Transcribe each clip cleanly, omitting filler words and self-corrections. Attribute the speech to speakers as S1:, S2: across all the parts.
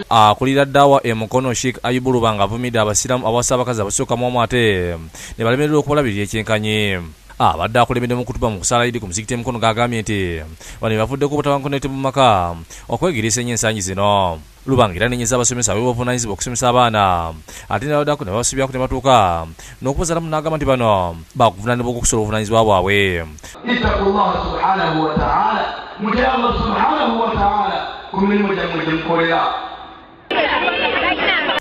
S1: akulira ddawa Mukono Sheikh Ayubu Lubanga avumidde abasiramu awasa abakazi abasooka mu ate ne balemererwa okubalabirira ekyenkanyi. Abadde akulembedde mu kutuba mu kusala Idi ku muzikiti Mukono gagambye nti bano bavuddeko obutabankonete mu maka okwegirisa ennyo ensangi zino. Lubanga era nenyeza abasomesa abeebuvunaanyizibwa okusomesa abaana ate n'abaddako ne babasuubirako ne batuuka n'okubazaalamu n'agamba nti bano bakuvunaanibwa okusobola obuvunaanyizibwa bwabwe.
S2: Ittaqullaha subhanahu wa ta'ala, mutye Allah subhanahu wa ta'ala ku mirimu gyammwe gye mukolera.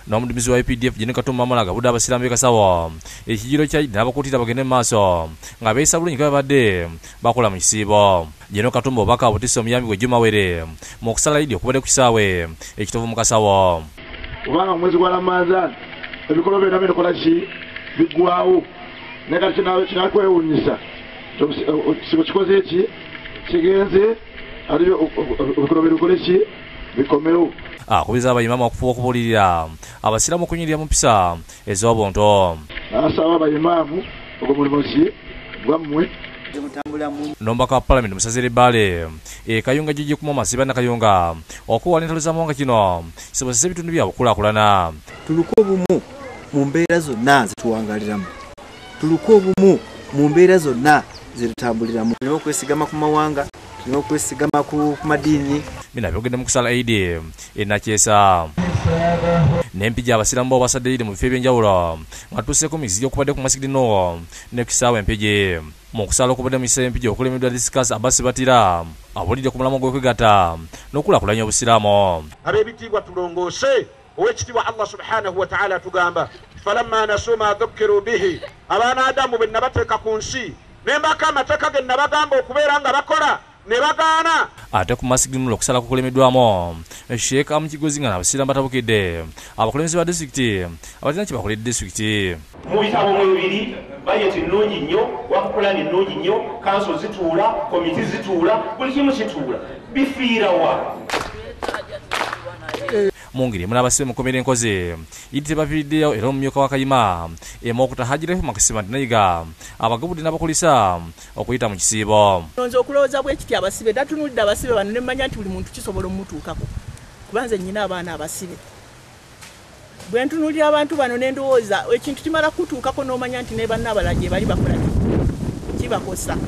S1: N'omuduumizi wa UPDF Gen. Katumba Wamala agabudde abasiraamu b'e Kasawo ekijiro kya Idi n'abakuutira bagende mu maaso nga beeyisa bulungi nga babadde bakola mu kisiibo. Gen. Katumba obubaka butisse omuyambi gwe Juma Were mu kusala Idi okubadde ku kisaawe ekitovu mu Kasawo.
S3: Kubanga mwezi gwa Ramadhan ebikolwa byonna bikola ki biggwawo naye kati kinakwewuunyisa ekisibo kikoze ki kigenze aliyo ebikolwa bikole ki bikomewo.
S1: Akubiriza abayimamu okufuba okubuulirira abasiraamu okunyirira mu mpisa ez'obuntu.
S3: Asaba abayimamu ogwo mulimu ki gwammwe.
S1: N'omubaka wa Paalamenti Musazire Bale Kayunga Gigi ku Masiba na Kayunga okuwala entalo z'amawanga kino kisobozesa ebitundu bya bukulaakulana.
S4: Tuluko obumu mu mbeera zonna zetuwangaliramu. Tuluko obumu mu mbeera zonna zetutambuliramu. Tulina okwesigama ku mawanga, tulina okwesigama ku madiini.
S1: Bino byogedde mu kusala Idi Nakyesa. N'empigi abasiraamu bo basadde Idi mu bifo ebyenjawulo nga tutuuseeko mizigi okubadde ku Masigidi North ne kisaawe empigi. Mu kusala okubadde mu kiseera empigi okulemeddwa Discus Abbas Batira abulidde ku mulamwa gw'okwegatta n'okulaakulanya obusiraamu.
S5: Ab'ebitiibwa tulongoose ow'ekitiibwa Allah subhanahu wa ta'ala tugamba falamma nasu ma dhukkiru bihi abaana Adamu be nabateeka ku nsi ne mbaka amateeka ge nabagamba okubeera nga bakola ne bagaana.
S1: Ate ku Masigidi North okusala kukulemeddwamu Sheikh Amukigozi nga n'abasiraamu batabukidde abakulembeze ba disitulikiti abatalina kye bakoledde disitulikiti.
S6: Mu bitabo bibiri bayeti nnungi nnyo, wakupulani nnungi nnyo, kanso zituula, komiti zituula, buli kimu kituula, bifiira wa.
S1: Mu ngeri emu n'abasibe mu kkomera enkozi Idi tebaviiriddeyo era omumyuka wa Kayima Okuta Hajji Makisima Nayiga abagabudde n'abakulisa okuyita mu kisiibo.
S7: Nze okulowooza bwe kiti abasibe datunulidde abasibe bano ne mmanya nti buli muntu kisobola omutuukako kubanze nnyina abaana abasibe. Bwe ntunuulira abantu bano ne ndowooza ekintu kimala kutuukako n'omanya nti ne banna abalala gye bali bakola kibakosa.